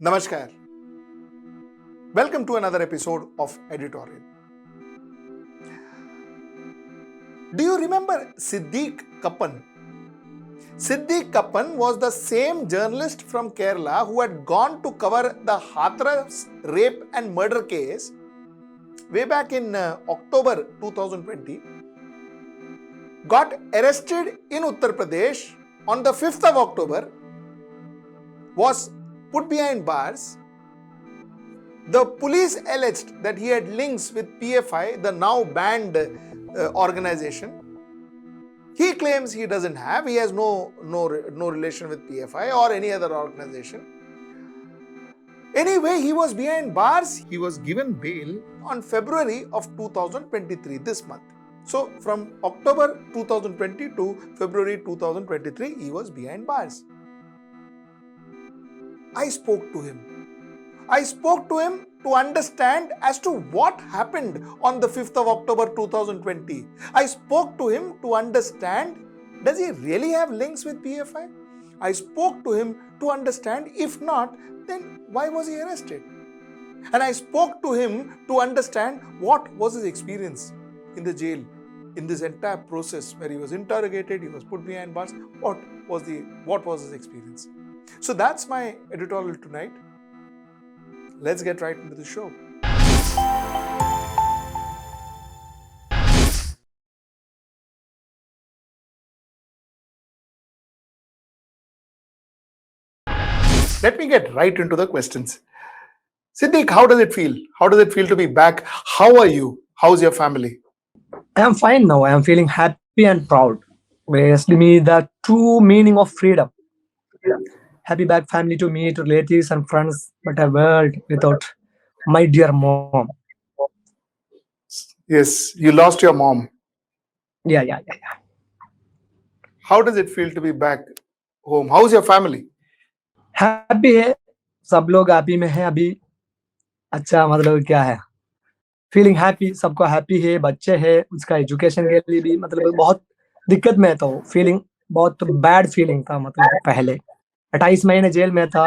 Namaskar. Welcome to another episode of Editorial. Do you remember Siddique Kappan? Siddique Kappan was the same journalist from Kerala who had gone to cover the Hathras rape and murder case way back in October 2020, got arrested in Uttar Pradesh on the 5th of October, was put behind bars. The police alleged that he had links with PFI, the now banned organization. He claims he doesn't have. He has no relation with PFI or any other organization. Anyway, he was behind bars. He was given bail on February of 2023, this month. So from October 2020 to February 2023, he was behind bars. I spoke to him to understand as to what happened on the 5th of October 2020. I spoke to him to understand, does he really have links with PFI? I spoke to him to understand, if not, then why was he arrested? And I spoke to him to understand what was his experience in the jail, in this entire process where he was interrogated, he was put behind bars. What was his experience? So that's my editorial tonight. Let's get right into the show. Let me get right into the questions. Siddique, how does it feel? How does it feel to be back? How are you? How's your family? I am fine now. I am feeling happy and proud. Basically, me the true meaning of freedom. Happy back family to me, to relatives and friends, but a world without my dear mom. Yes, you lost your mom. Yeah. How does it feel to be back home? How's your family? Happy है, सब लोग happy में है अभी. अच्छा मतलब क्या है? Feeling happy, सबको happy है, बच्चे है, उसका education के लिए भी मतलब बहुत दिक्कत में था. Feeling बहुत bad feeling था मतलब पहले. 28 महीने जेल में था.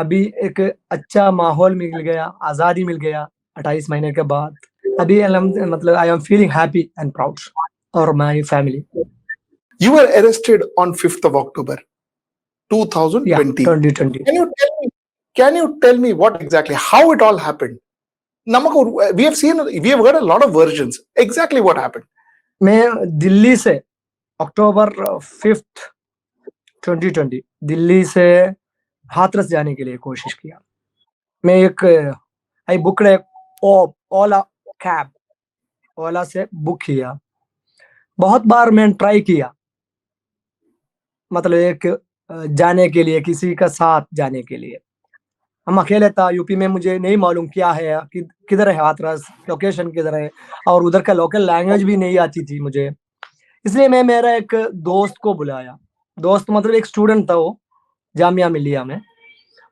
अभी एक अच्छा माहौल मिल गया, आजादी मिल गया 28 महीने के बाद. अभी मतलब I am feeling happy and proud और my family. You were arrested on 5th of October 2020. 2020. Can you tell me what exactly, how it all happened? We have heard a lot of versions. Exactly what happened? मैं दिल्ली से अक्टूबर 5th 2020 Delhi से हाथरस जाने के लिए कोशिश किया. मैं एक आई बुकड ओला कैब, ओला से बुक किया. बहुत बार मैंने ट्राई किया मतलब एक जाने के लिए, किसी का साथ जाने के लिए. हम अकेले था यूपी में, मुझे नहीं मालूम क्या है, किधर है हाथरस, लोकेशन किधर है, और उधर का लोकल लैंग्वेज भी नहीं आती थी मुझे. इसलिए मैं मेरा एक दोस्त को बुलाया. दोस्त मतलब एक स्टूडेंट था, वो जामिया मिलिया में.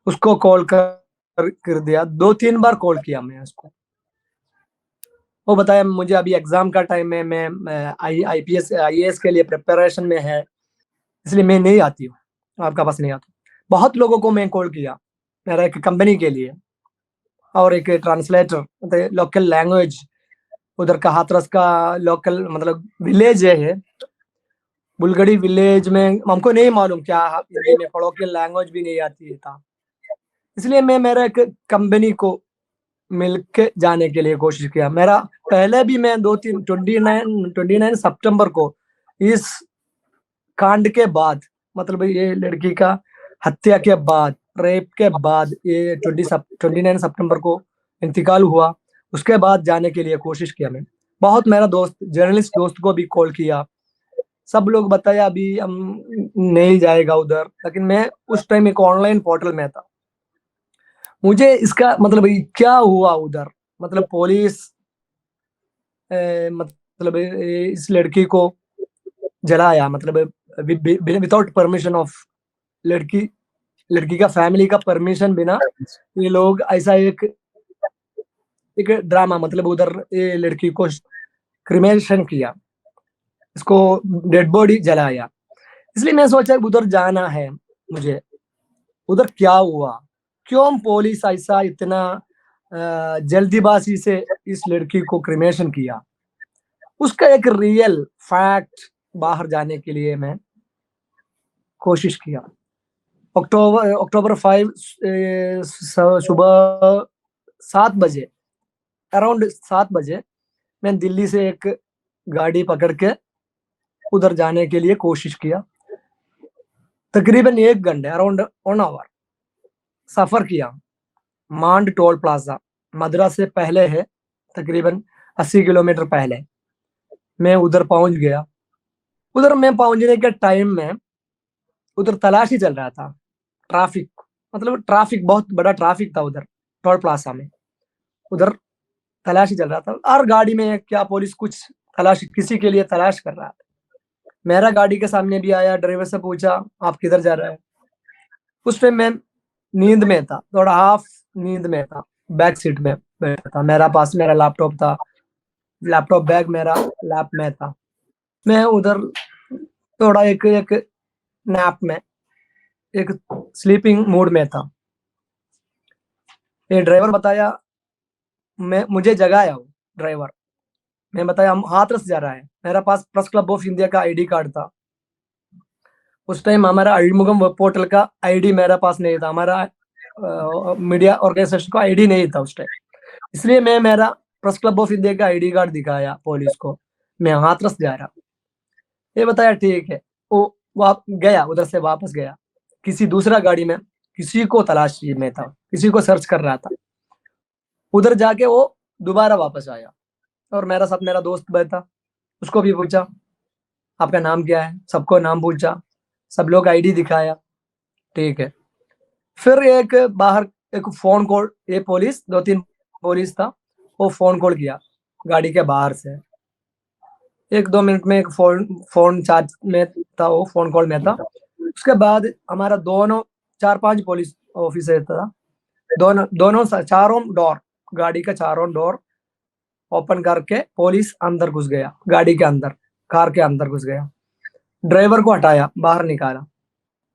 उसको कॉल कर दिया. 2-3 बार कॉल किया मैं उसको. वो बताया मुझे अभी एग्जाम का टाइम है, मैं IPS IAS के लिए प्रिपरेशन में है, इसलिए मैं नहीं आती हूँ, आपका पास नहीं आता. बहुत लोगों को मैं कॉल किया, मेरा एक कंपनी के लिए और एक ट्रांसलेटर, लोकल लैंग्वेज उधर का हाथरस का लोकल मतलब विलेज है, बुलगड़ी विलेज में. हमको नहीं मालूम क्या हिंदी में लोकल लैंग्वेज भी नहीं आती था, इसलिए मैं मेरा एक कंपनी को मिलके जाने के लिए कोशिश किया. मेरा पहले भी मैं 29 सितंबर को इस कांड के बाद मतलब ये लड़की का हत्या के बाद, रेप के बाद, ये 29 सितंबर को इंतकाल हुआ. उसके बाद जाने के लिए कोशिश किया मैं. बहुत मेरा दोस्त जर्नलिस्ट दोस्त को भी कॉल किया. सब लोग बताया अभी हम नहीं जाएगा उधर, लेकिन मैं उस टाइम एक ऑनलाइन पोर्टल में था. मुझे इसका मतलब क्या हुआ उधर, मतलब पुलिस मतलब इस लड़की को जलाया, मतलब विदाउट परमिशन ऑफ लड़की का फैमिली का परमिशन बिना ये लोग ऐसा एक ड्रामा मतलब उधर ये लड़की को क्रिमेशन किया, इसको डेड बॉडी जलाया. इसलिए मैं सोचा उधर जाना है मुझे, उधर क्या हुआ. क्यों पुलिस ऐसा इतना जल्दीबाजी से इस लड़की को क्रिमेशन किया? उसका एक रियल फैक्ट बाहर जाने के लिए मैं कोशिश किया। अक्टूबर 5 सुबह 7 बजे, अराउंड 7 बजे मैं दिल्ली से एक गाड़ी पकड़ के उधर जाने के लिए कोशिश किया। तकरीबन 1 घंटे, अराउंड 1 आवर सफ़र किया। मांड टोल प्लाजा मद्रास से पहले है, तकरीबन 80 किलोमीटर पहले मैं उधर पहुंच गया। उधर मैं पहुंचने के टाइम में उधर तलाशी चल रहा था। ट्रैफिक, मतलब ट्रैफिक, बहुत बड़ा ट्रैफिक था उधर टोल प्लाजा में। उधर तलाशी चल रहा था और गाड़ी में क्या पुलिस कुछ तलाश, किसी के लिए तलाश कर रहा था। मेरा गाड़ी के सामने भी आया, ड्राइवर से पूछा आप किधर जा रहे हैं? उस टाइम मैं नींद में था, थोड़ा हाफ नींद में था, बैक सीट में बैठा था। मेरा पास मेरा लैपटॉप था, लैपटॉप बैग मेरा लैप में था। मैं उधर थोड़ा एक एक नैप में, एक स्लीपिंग मूड में था। ये ड्राइवर बताया, मैं मुझे जगाया वो ड्राइवर। मैं बताया हम हाथरस जा रहा है। मेरा पास प्रेस क्लब ऑफ इंडिया का आईडी कार्ड था। उस टाइम हमारा अഴിमुगम वेब पोर्टल का आईडी मेरा पास नहीं था। हमारा मीडिया ऑर्गेनाइजेशन का आईडी नहीं था उस टाइम, इसलिए मैं मेरा प्रेस क्लब ऑफ इंडिया का आईडी कार्ड दिखाया पुलिस को, मैं हाथरस जा रहा। ये बताया ठीक है। वो गया, उधर से वापस गया, किसी दूसरा गाड़ी में किसी को तलाशी में था, किसी को सर्च कर रहा था। उधर जाके वो दोबारा वापस आया और मेरा साथ मेरा दोस्त बैठा। उसको भी पूछा आपका नाम क्या है, सबको नाम पूछा, सब लोग आईडी दिखाया, ठीक है। फिर एक बाहर एक फोन कॉल, ये पुलिस 2-3 पुलिस था, वो फोन कॉल किया गाड़ी के बाहर से। 1-2 मिनट में एक फोन चार्ज में था, वो फोन कॉल में था। उसके बाद हमारा दोनों 4-5 पुलिस ऑफिसर था, दोनों चारों डोर, गाड़ी का चारों डोर ओपन करके पुलिस अंदर घुस गया, गाड़ी के अंदर, कार के अंदर घुस गया। ड्राइवर को हटाया, बाहर निकाला।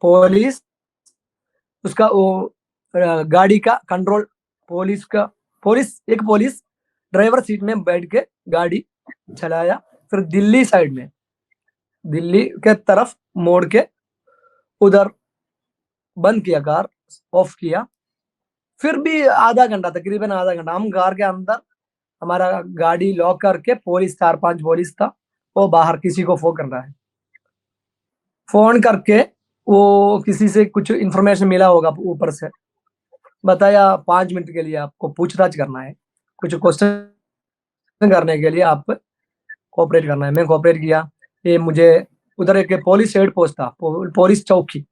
पुलिस उसका वो गाड़ी का कंट्रोल, एक पुलिस ड्राइवर सीट में बैठ के गाड़ी चलाया। फिर दिल्ली साइड में, दिल्ली के तरफ मोड़ के उधर बंद किया, कार ऑफ किया। फिर भी आधा घंटा, तकरीबन आधा घंटा हम कार के अंदर, हमारा गाड़ी लॉक करके, पुलिस 4-5 पुलिस था, वो बाहर किसी को फोन कर रहा है। फोन करके वो किसी से कुछ इंफॉर्मेशन मिला होगा ऊपर से, बताया 5 मिनट के लिए आपको पूछताछ करना है, कुछ क्वेश्चन करने के लिए आप कोऑपरेट करना है। मैं कोऑपरेट किया। ये मुझे उधर एक पुलिस हेड पोस्ट था, पुलिस चौकी,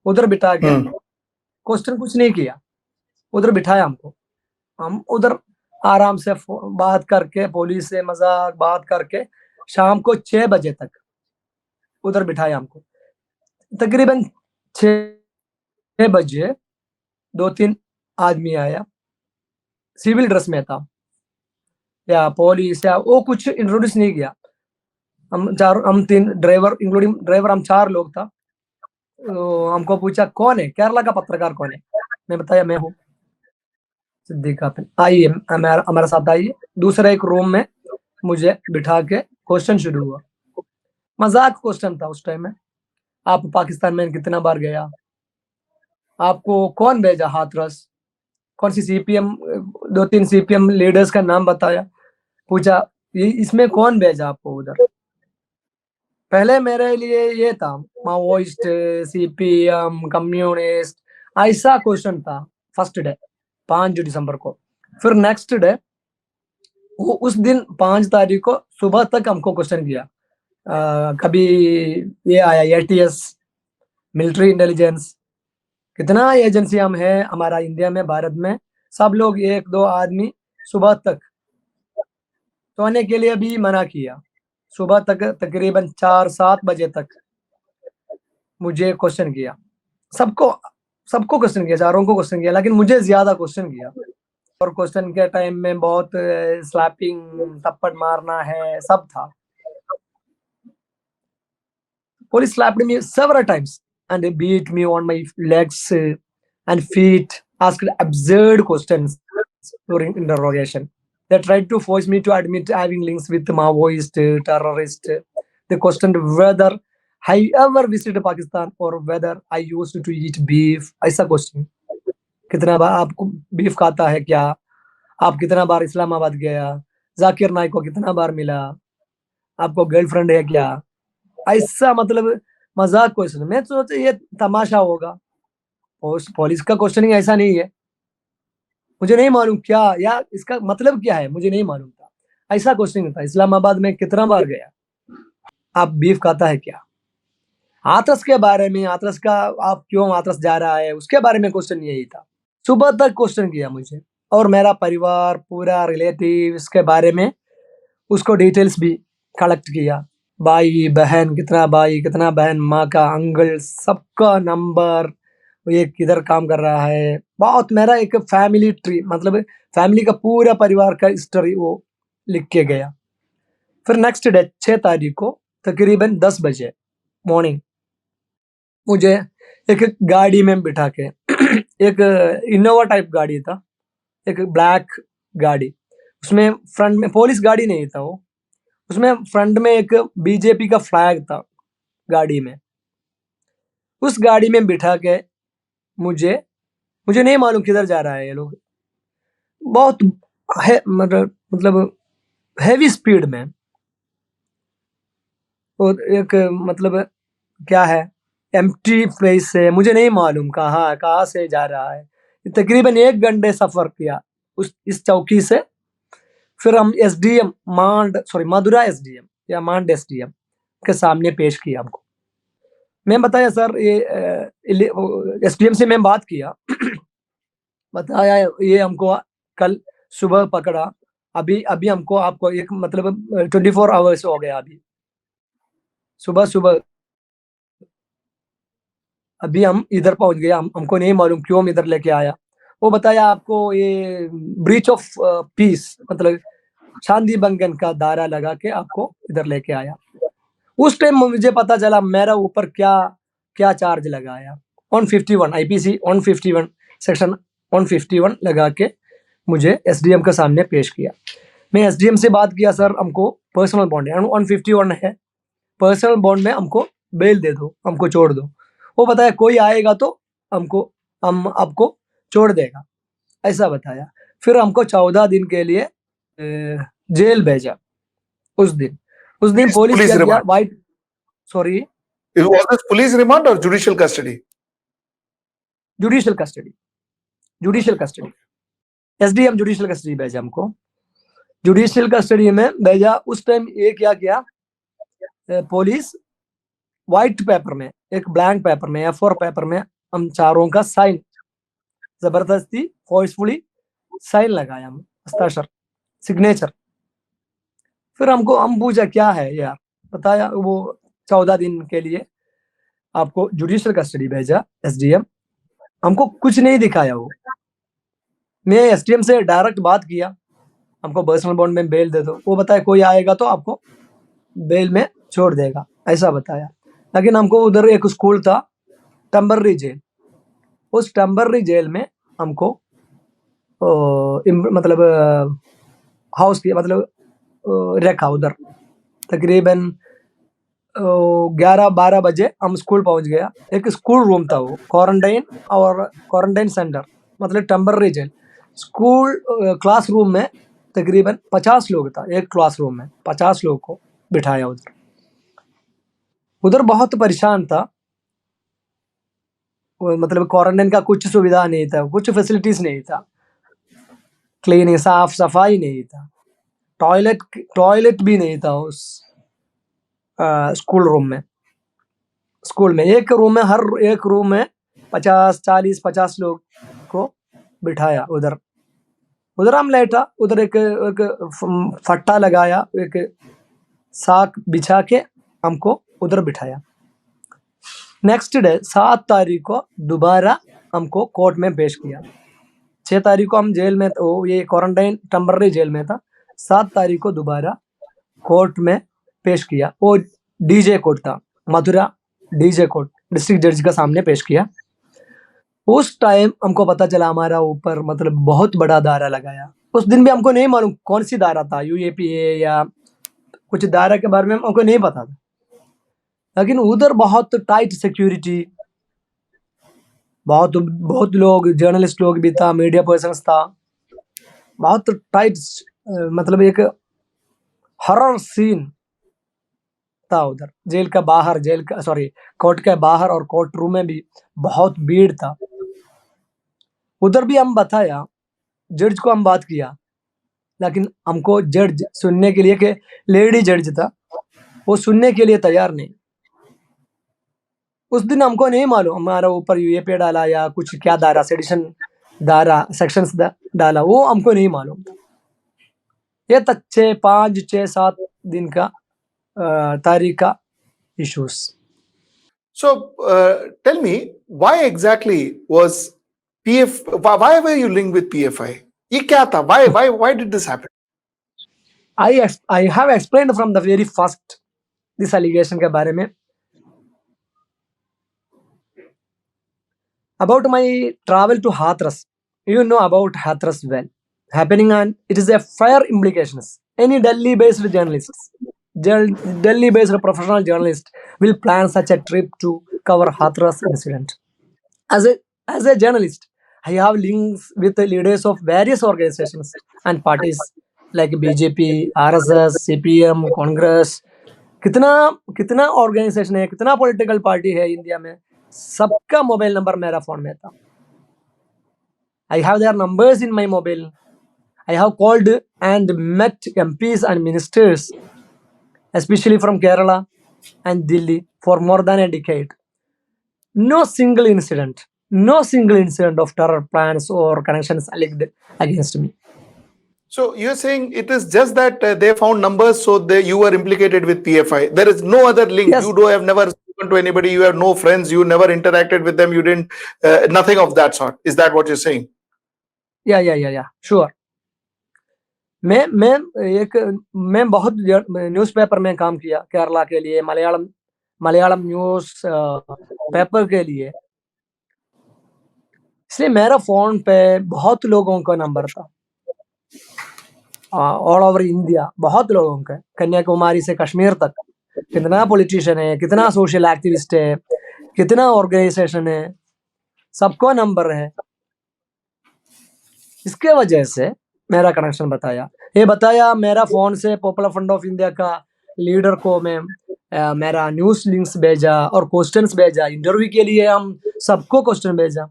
उधर बिठा के क्वेश्चन कुछ नहीं किया, उधर बिठाया हमको। हम उधर आराम से बात करके, पुलिस से मजाक बात करके, शाम को 6 बजे तक उधर बिठाया हमको। तकरीबन 6 बजे 2-3 आदमी आया, सिविल ड्रेस में था या पुलिस या वो, कुछ इंट्रोड्यूस नहीं किया। हम 3 ड्राइवर, इंक्लूडिंग ड्राइवर, हम 4 लोग था। तो हमको पूछा कौन है, केरला का पत्रकार कौन है? मैं बताया मैं हूँ सिद्दीक कापन, आइए हमारे साथ आइए। दूसरा एक रूम में मुझे बिठा के क्वेश्चन शुरू हुआ। मजाक क्वेश्चन था उस टाइम में। आप पाकिस्तान में कितना बार गया? आपको कौन भेजा हाथरस? कौन सी सीपीएम, 2-3 सीपीएम लीडर्स का नाम बताया। पूछा ये इसमें कौन भेजा आपको उधर? पहले मेरे लिए ये था माओइस्ट, सीपीएम, कम्युनिस्ट, ऐसा क्वेश्चन था फर्स्ट डे 5 दिसंबर को। फिर नेक्स्ट डे, वो उस दिन 5 तारीख को सुबह तक हमको क्वेश्चन किया। कभी ये आया एटीएस, मिलिट्री इंटेलिजेंस, कितना एजेंसी हम है हमारा इंडिया में, भारत में, सब लोग 1-2 आदमी सुबह तक सोने के लिए भी मना किया। सुबह तक तकरीबन 4-7 बजे तक मुझे क्वेश्चन किया। सबको क्वेश्चन किया, चारों को क्वेश्चन किया, लेकिन मुझे ज्यादा क्वेश्चन किया। और क्वेश्चन के टाइम में बहुत स्लैपिंग, थप्पड़ मारना है, सब था। Police slapped me several times and they beat me on my legs and feet asked absurd questions during interrogation. They tried to force me to admit having links with Maoist, terrorist. They questioned whether I ever visited Pakistan or whether I used to eat beef. ऐसा question, कितना बार आपको beef खाता है क्या, आप कितना बार इस्लामाबाद गया, जाकिर नाइक को कितना बार मिला, आपको गर्लफ्रेंड है क्या, ऐसा मतलब मजाक क्वेश्चन। मैं सोचा ये तमाशा होगा, पुलिस का क्वेश्चनिंग ऐसा नहीं है। मुझे नहीं मालूम क्या या इसका मतलब क्या है, मुझे नहीं मालूम था। ऐसा क्वेश्चन था। इस्लामाबाद में कितना बार गया, आप बीफ खाता है क्या, हाथरस के बारे में, हाथरस का आप क्यों हाथरस जा रहा है, उसके बारे में क्वेश्चन यही था। सुबह तक क्वेश्चन किया मुझे और मेरा परिवार पूरा रिलेटिव के बारे में, उसको डिटेल्स भी कलेक्ट किया। भाई कितना बहन, माँ का अंकल, सबका नंबर, ये किधर काम कर रहा है, बहुत मेरा एक फैमिली ट्री, मतलब फैमिली का पूरा परिवार का हिस्ट्री वो लिख के गया। फिर नेक्स्ट डे 6 तारीख को तकरीबन 10 बजे मॉर्निंग मुझे एक गाड़ी में बिठा के एक इनोवा टाइप गाड़ी था, एक ब्लैक गाड़ी, उसमें फ्रंट में पुलिस गाड़ी नहीं था वो, उसमें फ्रंट में एक बीजेपी का फ्लैग था गाड़ी में। उस गाड़ी में बिठा के मुझे नहीं मालूम किधर जा रहा है ये लोग, बहुत है मतलब हैवी स्पीड में, और एक मतलब क्या है एम्प्टी प्लेस से, मुझे नहीं मालूम कहाँ से जा रहा है। तकरीबन 1 घंटे सफर किया इस चौकी से। फिर हम एसडीएम मदुरा एसडीएम या मांड एसडीएम के सामने पेश किया हमको। मैं बताया सर ये एसडीएम से मैं बात किया बताया ये हमको कल सुबह पकड़ा, अभी हमको आपको एक मतलब 24 आवर्स हो गया, अभी सुबह अभी हम इधर पहुंच गए, हमको नहीं मालूम क्यों हम इधर लेके आया। वो बताया आपको ये ब्रीच ऑफ पीस, मतलब शांति भंगन का दायरा लगा के आपको इधर लेके आया। उस टाइम मुझे पता चला मेरा ऊपर क्या चार्ज लगाया, 151 आईपीसी 151 सेक्शन 151 लगा के मुझे एसडीएम के सामने पेश किया। मैं एसडीएम से बात किया, सर हमको पर्सनल बॉन्ड है 151 है, पर्सनल बॉन्ड में हमको बेल दे दो, हमको छोड़ दो। वो बताया कोई आएगा तो हम आपको छोड़ देगा, ऐसा बताया। फिर हमको 14 दिन के लिए जेल भेजा। उस दिन पुलिस क्या किया, white sorry Was this police remand or judicial custody? Judicial custody SDM judicial custody भेजा हमको। जुडिशियल कस्टडी में भेजा। उस टाइम ये क्या किया पुलिस, व्हाइट पेपर में, एक ब्लैंक पेपर में, A4 पेपर में हम चारों का साइन जबरदस्ती फोर्सफुली साइन लगाया, हम हस्ताक्षर सिग्नेचर। फिर हम पूछा क्या है यार, बताया वो 14 दिन के लिए आपको जुडिशियल कस्टडी भेजा एसडीएम। हमको कुछ नहीं दिखाया वो। मैं एसडीएम से डायरेक्ट बात किया, हमको पर्सनल बॉन्ड में बेल दे दो। वो बताया कोई आएगा तो आपको बेल में छोड़ देगा, ऐसा बताया। लेकिन हमको उधर एक स्कूल था टेम्पररी जेल, उस टेम्पररी जेल में हमको मतलब हाउस की मतलब रखा उधर। तकरीबन 11-12 बजे हम स्कूल पहुंच गया। एक स्कूल रूम था वो, क्वारंटाइन सेंटर, मतलब temporary jail. School classroom में तकरीबन 50 लोग था, एक क्लास रूम में 50 लोग को बिठाया उधर बहुत परेशान था। मतलब क्वारंटाइन का कुछ सुविधा नहीं था, कुछ फैसिलिटीज नहीं था, क्लीनिंग साफ सफाई नहीं था, टॉयलेट भी नहीं था उस स्कूल में। एक रूम में, हर एक रूम में 50 लोग को बिठाया उधर हम लेटा। उधर एक फट्टा लगाया, एक साक बिछा के हमको उधर बिठाया। नेक्स्ट डे 7 तारीख को दोबारा हमको कोर्ट में पेश किया। 6 तारीख को हम जेल में, ये क्वारंटाइन टेम्पररी जेल में था। 7 तारीख को दोबारा कोर्ट में पेश किया। वो डीजे कोर्ट था, मथुरा डीजे कोर्ट, डिस्ट्रिक्ट जज का सामने पेश किया। उस टाइम हमको पता चला हमारा ऊपर मतलब बहुत बड़ा दायरा लगाया। उस दिन भी हमको नहीं मालूम कौन सी दायरा था, यूएपीए या कुछ दायरा के बारे में हमको नहीं पता था, लेकिन उधर बहुत टाइट सिक्योरिटी, बहुत बहुत लोग, जर्नलिस्ट लोग भी था, मीडिया पर्सन्स था, बहुत टाइट, मतलब एक हॉरर सीन था उधर। जेल का बाहर, जेल का सॉरी कोर्ट के बाहर और कोर्ट रूम में भी बहुत भीड़ था। उधर भी हम बताया, जज को हम बात किया, लेकिन हमको जज सुनने के लिए, के लेडी जज था, वो सुनने के लिए तैयार नहीं। उस दिन हमको नहीं मालूम हमारा ऊपर यूएपीए डाला या कुछ क्या दायरा, सेडिशन दायरा, सेक्शंस डाला, वो हमको नहीं मालूम था। ये तक 5, 6, 7 दिन का तारीख का issues. So, tell me, why exactly was PF? Why were you linked with PFI? ये क्या था? Why did this happen? I have explained from the very first this allegation के बारे में। About my travel to Hathras, you know about Hathras well, happening on, it is a fair implications. Any Delhi-based journalists, Delhi-based professional journalist will plan such a trip to cover Hathras incident. As a journalist, I have links with the leaders of various organizations and parties like BJP, RSS, CPM, Congress. कितना कितना organisation है, कितना political party है India में, सबका mobile number मेरा phone में था। I have their numbers in my mobile. I have called and met MPs and ministers, especially from Kerala and Delhi, for more than a decade. No single incident of terror plans or connections alleged against me. So you're saying it is just that they found numbers, so you were implicated with PFI. There is no other link. Yes. You have never spoken to anybody. You have no friends. You never interacted with them. You didn't nothing of that sort. Is that what you're saying? Yeah, sure. मैं बहुत newspaper में काम किया, केरला के लिए, Malayalam news paper के लिए, इसलिए मेरा फोन पे बहुत लोगों का नंबर था, ऑल ओवर इंडिया, बहुत लोगों का, कन्याकुमारी से कश्मीर तक, कितना पॉलिटिशियन है, कितना सोशल एक्टिविस्ट है, कितना ऑर्गेनाइजेशन है, सबको नंबर है। इसके वजह से मेरा कनेक्शन बताया मेरा फोन से पॉपुलर फ्रंट ऑफ इंडिया का लीडर को मैं मेरा न्यूज़ लिंक्स भेजा और क्वेश्चंस भेजा, इंटरव्यू के लिए हम सबको क्वेश्चन भेजा।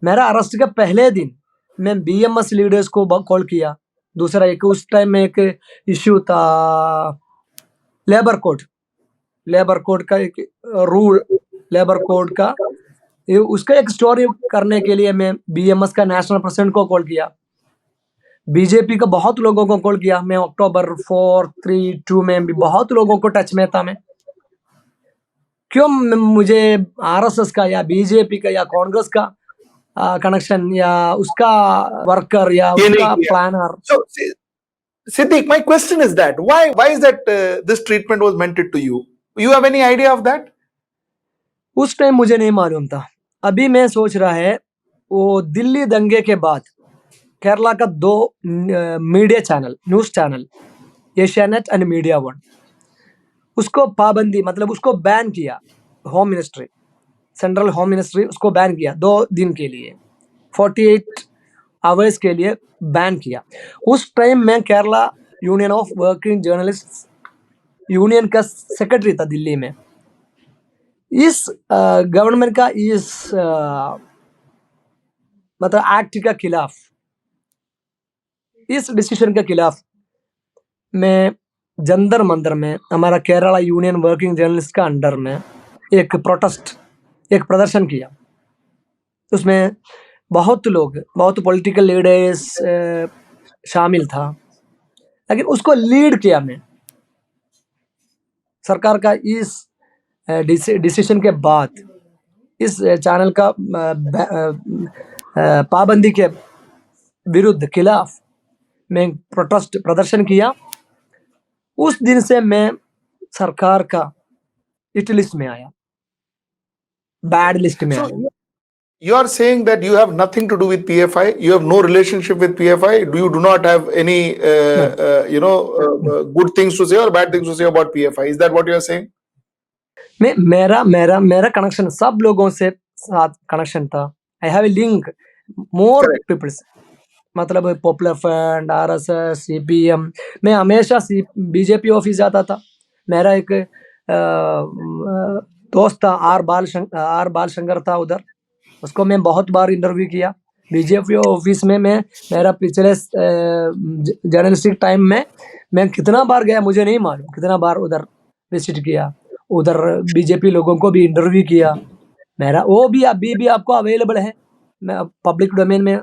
मेरा अरेस्ट के पहले दिन मैं BMS लीडर्स को कॉल किया। दूसरा एक उस टाइम में एक इश्यू था लेबर कोड का एक रूल, लेबर कोड का, उसका एक स्टोरी करने के लिए मैं BMS का नेशनल प्रेसिडेंट को कॉल किया, बीजेपी का बहुत लोगों को कॉल किया। मैं अक्टूबर 4, 3, 2 में भी बहुत लोगों को टच में था मैं। क्यों मुझे RSS का या बीजेपी का या कांग्रेस का कनेक्शन या उसका वर्कर या उसका planner? So, Siddiq, my question is that why is that this treatment was meant to you? You have any idea of that? उस टाइम मुझे नहीं मालूम था। अभी मैं सोच रहा है, वो दिल्ली दंगे के बाद केरला का 2 media channel, news channel, Asianet and media one, उसको पाबंदी, मतलब उसको बैन किया। Home ministry, central home ministry उसको बैन किया 2 दिन के लिए, 48 आवर्स के लिए बैन किया। उस टाइम मैं Kerala union of working journalist union का सेक्रेटरी था दिल्ली में। इस गवर्नमेंट का इस मतलब एक्ट के खिलाफ, इस डिसीजन के खिलाफ मैं जंतर मंतर में हमारा केरला यूनियन वर्किंग जर्नलिस्ट का अंडर में एक प्रोटेस्ट, एक प्रदर्शन किया। उसमें बहुत लोग, बहुत पॉलिटिकल लीडर्स शामिल था, लेकिन उसको लीड किया मैं। सरकार का इस डिसीजन के बाद इस चैनल का पाबंदी के विरुद्ध खिलाफ मैं प्रोटेस्ट प्रदर्शन किया। उस दिन से मैं सरकार का हिट लिस्ट में आया, बैड लिस्ट में आया। You are saying that you have nothing to do with PFI. You have no relationship with PFI. You do not have any, No, good things to say or bad things to say about PFI. Is that what you are saying? मेरा मेरा मेरा connection सब लोगों से साथ connection था. I have a link more Correct. Peoples, मतलब popular front, RSS, CPM. मैं हमेशा बीजेपी ऑफिस जाता था. मेरा एक दोस्त था, आर बालशंकर था उधर. उसको मैं बहुत बार इंटरव्यू किया. बीजेपी ऑफिस में मेरा पिछले जर्नलिस्टिक टाइम में मैं कितना बार गया मुझे नहीं मालूम, कितना बार उधर विजिट किया. उधर बीजेपी लोगों को भी इंटरव्यू किया. मेरा वो भी अभी भी आपको अवेलेबल है, मैं पब्लिक डोमेन में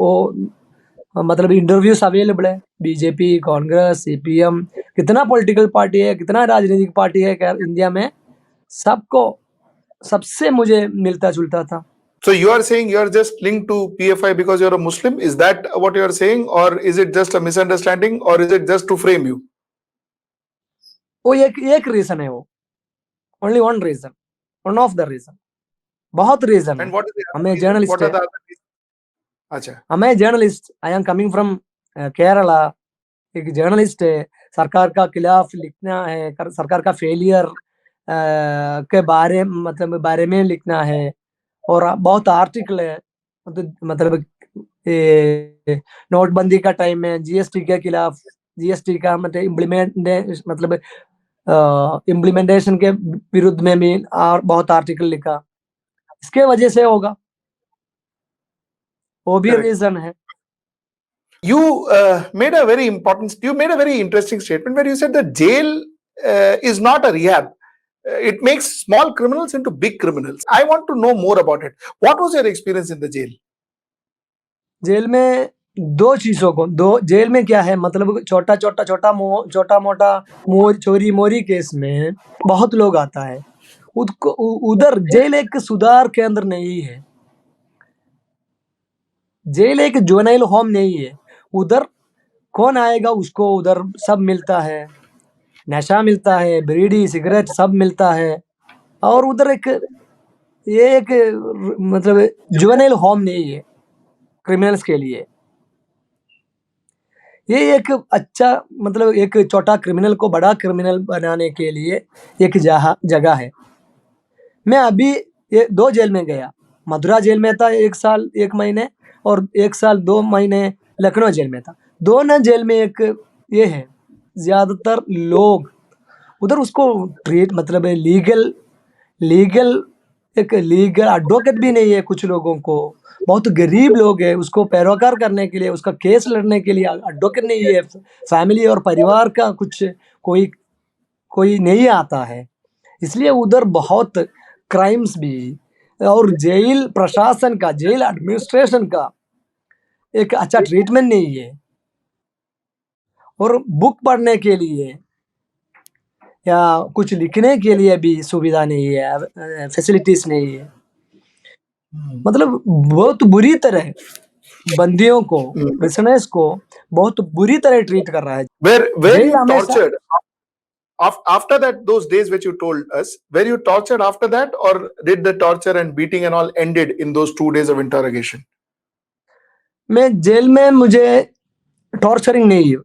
वो मतलब इंटरव्यूज अवेलेबल है. बीजेपी, कांग्रेस, सीपीएम, कितना पॉलिटिकल पार्टी है, कितना राजनीतिक पार्टी है इंडिया में, सबको सबसे मुझे मिलता जुलता था. So you are saying you are just linked to PFI because you are a Muslim? Is that what you are saying, or is it just a misunderstanding, or is it just to frame you? वो एक reason है, वो only one reason, one of the reason. बहुत reason है. And what is the other हमें reason? Journalist What are है, the other reasons? अच्छा. हमें journalist, I am coming from Kerala. एक जर्नलिस्ट है, सरकार का खिलाफ लिखना है, सरकार का फेलियर के बारे में लिखना है. और बहुत आर्टिकल है, मतलब नोटबंदी का टाइम में जीएसटी के खिलाफ, जीएसटी का मतलब इम्प्लीमेंटेशन के विरुद्ध में भी और बहुत आर्टिकल लिखा. इसके वजह से होगा, वो भी Correct. रीजन है. You made a very interesting statement where you said that jail is not a rehab. It makes small criminals into big criminals. I want to know more about it. What was your experience in the jail? Jail में jail में क्या है, मतलब छोटा मोटा चोरी मोरी case में बहुत लोग आता है. उधर जेल एक सुधार केंद्र नहीं है, जेल एक जुवेनाइल होम नहीं है. उधर कौन आएगा, उसको उधर सब मिलता है, नशा मिलता है, बीड़ी सिगरेट सब मिलता है. और उधर ये एक मतलब जुवेनाइल होम नहीं है क्रिमिनल्स के लिए. ये एक अच्छा, मतलब एक छोटा क्रिमिनल को बड़ा क्रिमिनल बनाने के लिए एक जगह है. मैं अभी ये 2 जेल में गया. मथुरा जेल में था 1 साल 1 महीने, और 1 साल 2 महीने लखनऊ जेल में था. दोनों जेल में एक ये है, ज्यादातर लोग उधर उसको ट्रीट, मतलब लीगल एडवोकेट भी नहीं है. कुछ लोगों को, बहुत गरीब लोग है, उसको पैरोकार करने के लिए, उसका केस लड़ने के लिए एडवोकेट नहीं है. फैमिली और परिवार का कुछ कोई नहीं आता है. इसलिए उधर बहुत क्राइम्स भी, और जेल प्रशासन का, जेल एडमिनिस्ट्रेशन का एक अच्छा ट्रीटमेंट नहीं है. और बुक पढ़ने के लिए या कुछ लिखने के लिए भी सुविधा नहीं है, फैसिलिटीज नहीं है. मतलब बहुत बुरी तरह बंदियों को, प्रिजनर्स को बहुत बुरी तरह ट्रीट कर रहा है. Were जेल you हमेशा tortured after that? Those days which you told us, were you tortured after that, or did the torture and beating and all ended in those 2 days of interrogation? मैं jail में मुझे torturing नहीं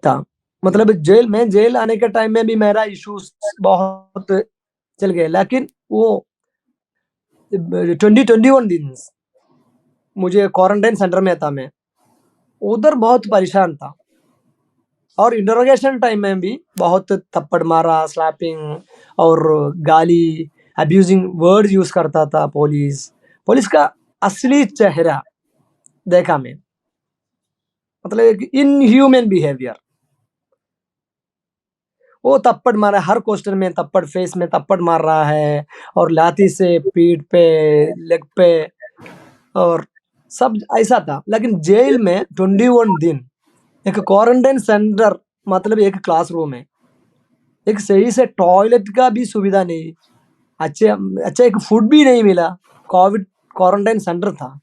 था. मतलब jail आने के time में भी मेरा इश्यूज बहुत चल गए. लेकिन वो 21 दिन मुझे क्वारंटाइन सेंटर में था. मैं उधर बहुत परेशान था. और इंटरोगेशन टाइम में भी बहुत थप्पड़ मारा, स्लैपिंग और गाली, अब्यूजिंग वर्ड यूज करता था पुलिस का असली चेहरा देखा मैं. मतलब एक इनह्यूमन बिहेवियर. वो थप्पड़ मारा, हर क्वेश्चन में थप्पड़, फेस में थप्पड़ मार रहा है, और लाठी से पीठ पे, लेग पे, और सब ऐसा था. लेकिन जेल में 21 दिन एक क्वारंटाइन सेंटर, मतलब एक क्लासरूम है, एक सही से टॉयलेट का भी सुविधा नहीं, अच्छा एक फूड भी नहीं मिला. कोविड क्वारंटाइन सेंटर था.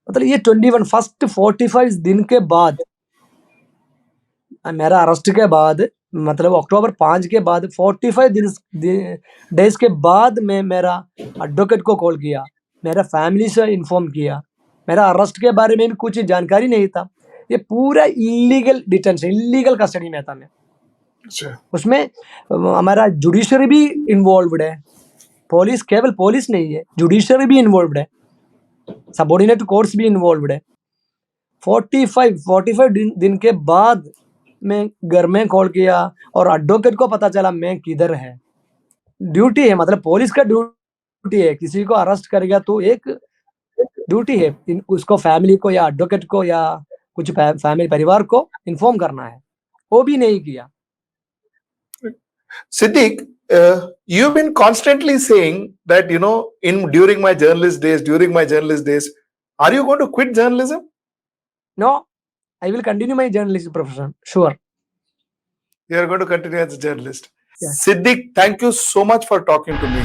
मतलब ये 45 दिन के बाद, मेरा अरेस्ट के बाद मतलब अक्टूबर 5 के बाद 45 डेज के बाद मैं मेरा एडवोकेट को कॉल किया, मेरा फैमिली से इन्फॉर्म किया, मेरा अरेस्ट के बारे में भी कुछ जानकारी नहीं था। ये पूरा इलीगल डिटेंशन, इलीगल कस्टडी में था मैं। अच्छा, उसमें हमारा जुडिशरी भी इन्वॉल्व्ड है, पुलिस, केवल पुलिस नहीं है, जुडिशरी भी इन्वॉल्व्ड है, सबऑर्डिनेट कोर्ट्स भी इन्वॉल्व्ड है। 45 दिन के बाद मैं घर में कॉल किया और एडवोकेट को पता चला मैं किधर है। ड्यूटी है, मतलब पुलिस का ड्यूटी है, किसी को अरेस्ट करेगा तो एक ड्यूटी है उसको, फैमिली को या एडवोकेट को या कुछ फैमिली परिवार को इन्फॉर्म करना है, वो भी नहीं किया। Siddiq, you've been constantly saying that, during my journalist days, are you going to quit journalism? No, I will continue my journalism profession, sure. You are going to continue as a journalist. Yes. Siddiq, thank you so much for talking to me.